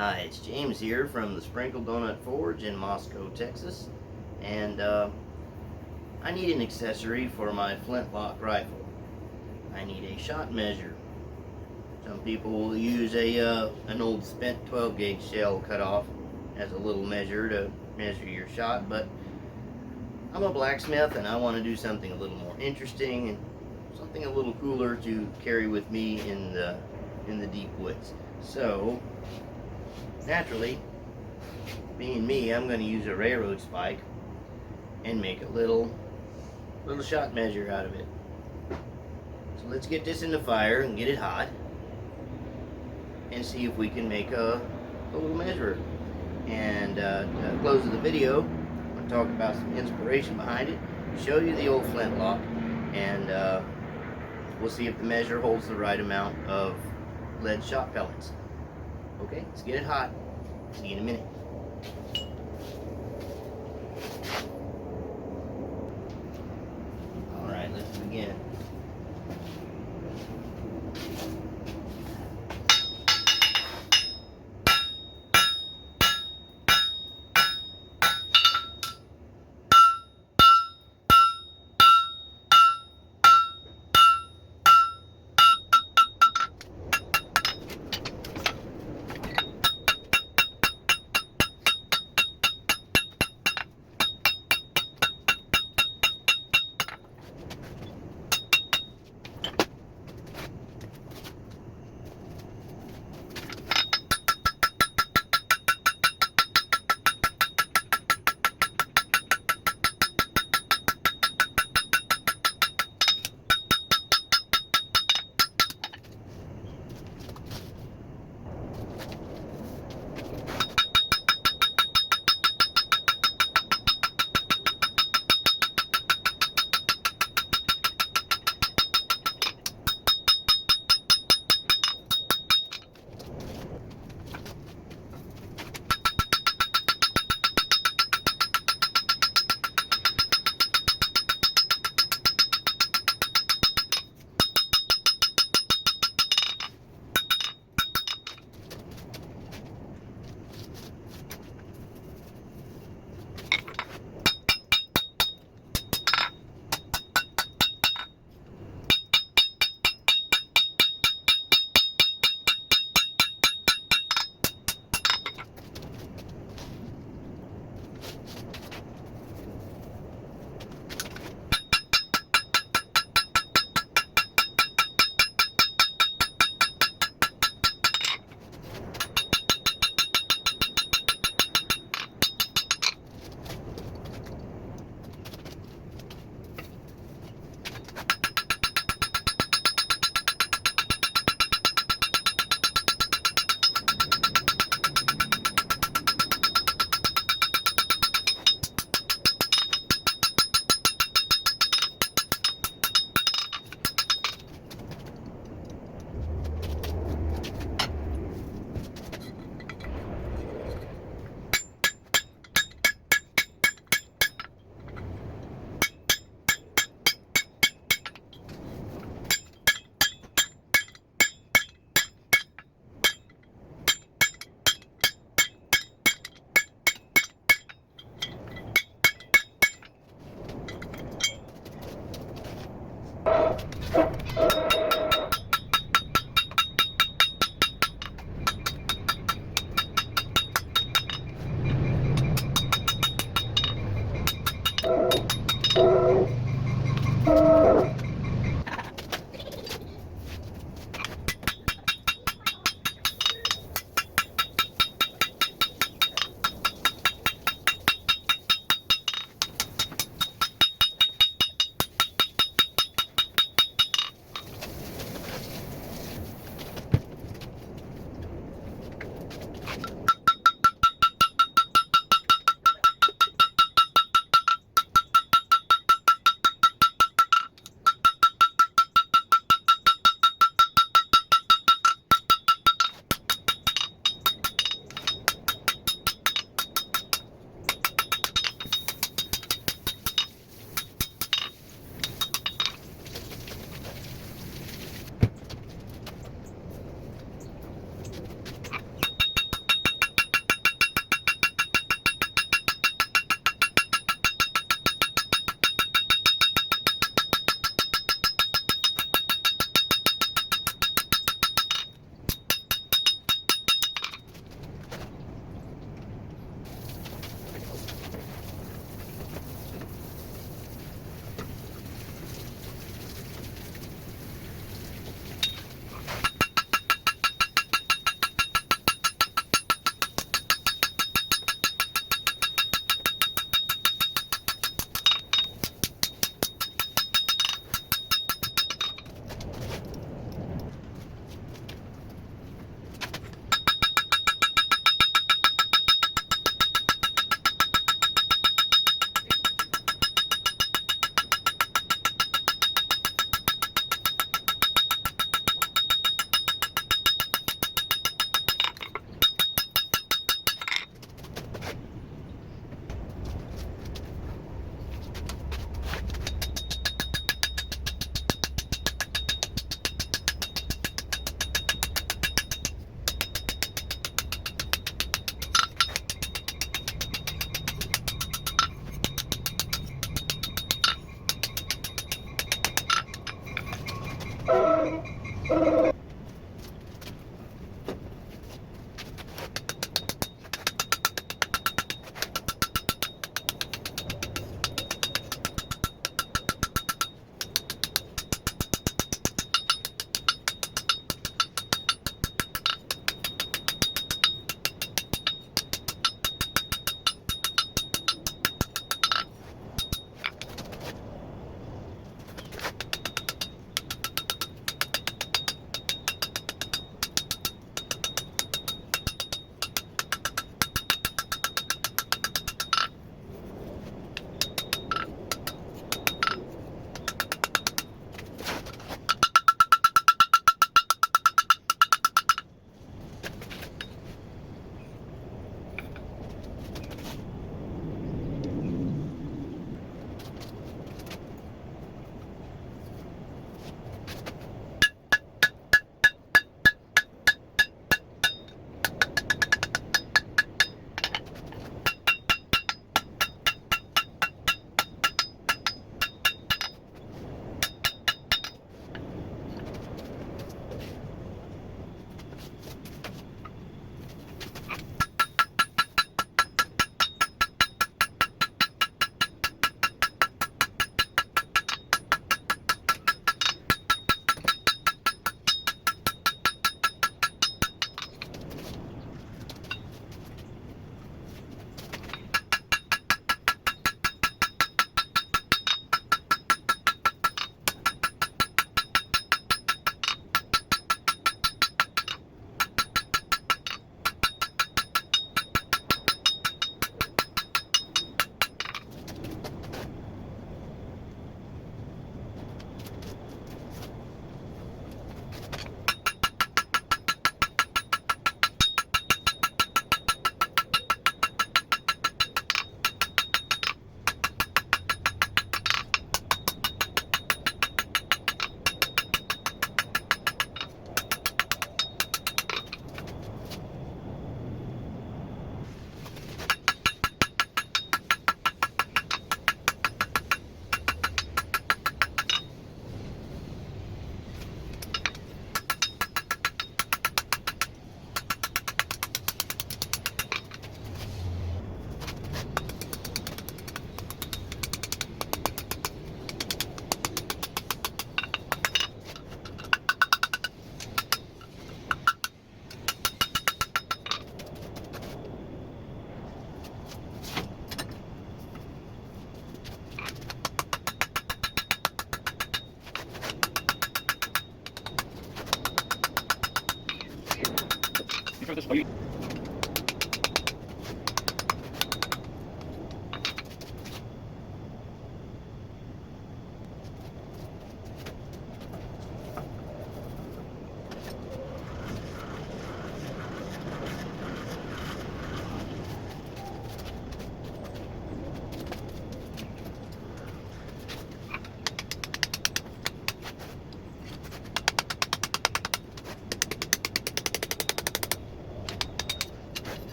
Hi, it's James here from the Sprinkle Donut Forge in Moscow, Texas, and I need an accessory for my flintlock rifle. I need a shot measure. Some people will use an old spent 12 gauge shell cut off as a little measure to measure your shot, but I'm a blacksmith and I want to do something a little more interesting and something a little cooler to carry with me in the deep woods. So naturally, being me, I'm going to use a railroad spike and make a little shot measure out of it. So let's get this in the fire and get it hot and see if we can make a little measurer. And at the close of the video, I'm going to talk about some inspiration behind it, show you the old flintlock, and we'll see if the measure holds the right amount of lead shot pellets. Okay, let's get it hot. See you in a minute. Alright, let's begin.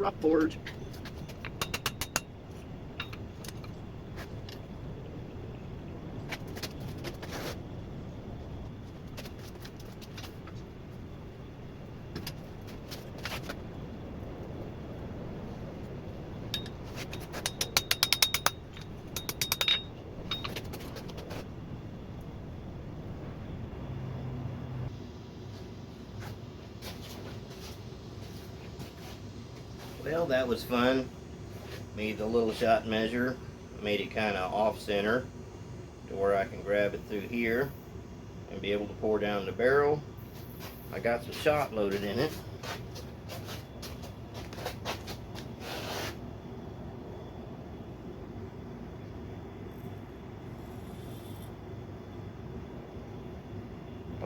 Rough board. Well, that was fun. Made the little shot measure, made it kind of off center to where I can grab it through here and be able to pour down the barrel. I got some shot loaded in it.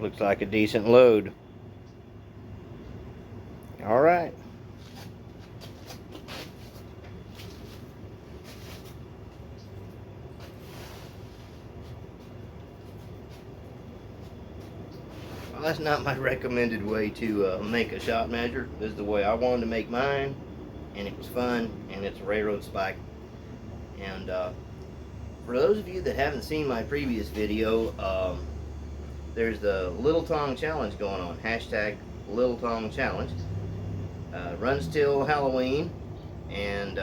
Looks like a decent load. All right. Well, that's not my recommended way to make a shot measure. This is the way I wanted to make mine, and it was fun, and it's a railroad spike. And for those of you that haven't seen my previous video, there's the Little Tong Challenge going on. Hashtag Little Tong Challenge. Runs till Halloween, and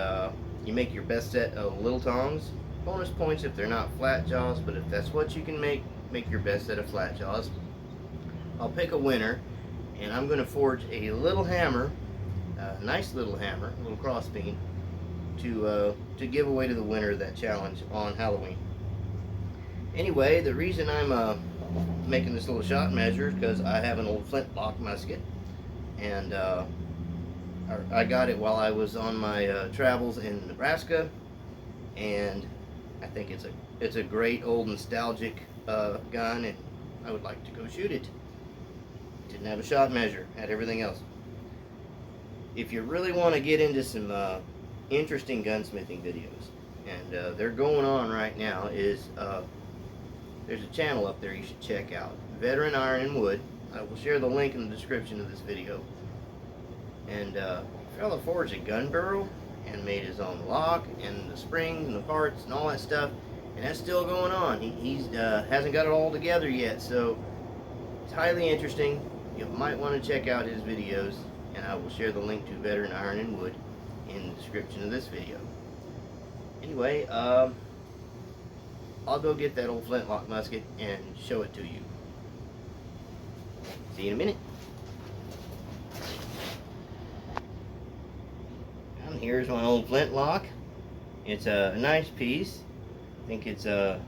you make your best set of little tongs. Bonus points if they're not flat jaws, but if that's what you can make your best set of flat jaws. I'll pick a winner, and I'm going to forge a little hammer, a nice little hammer, a little crossbeam, to give away to the winner of that challenge on Halloween. Anyway, the reason I'm making this little shot measure is because I have an old flintlock musket, and I got it while I was on my travels in Nebraska, and I think it's a great old nostalgic gun, and I would like to go shoot it. Didn't have a shot measure, had everything else. If you really want to get into some interesting gunsmithing videos, and they're going on right now, is there's a channel up there you should check out, Veteran Iron and Wood. I will share the link in the description of this video. And a fella forged a gun barrel and made his own lock and the springs and the parts and all that stuff, and that's still going on. He's hasn't got it all together yet, so it's highly interesting. You might want to check out his videos, and I will share the link to Veteran Iron and Wood in the description of this video. Anyway, I'll go get that old flintlock musket and show it to you. See you in a minute. And here's my old flintlock. It's a nice piece. I think it's a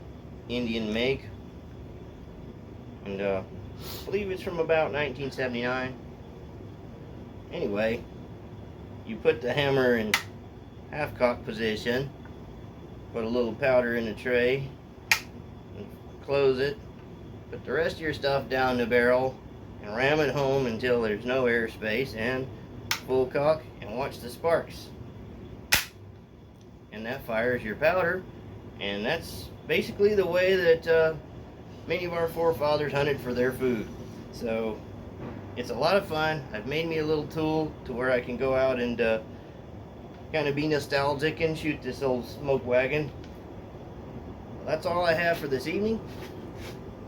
Indian make, and I believe it's from about 1979. Anyway, you put the hammer in half-cock position, put a little powder in the tray, and close it, put the rest of your stuff down the barrel, and ram it home until there's no airspace, and full cock, and watch the sparks. And that fires your powder, and that's basically the way that many of our forefathers hunted for their food. So it's a lot of fun. I've made me a little tool to where I can go out and kind of be nostalgic and shoot this old smoke wagon. Well, that's all I have for this evening,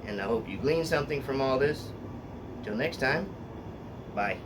and I hope you glean something from all this. Till next time, bye.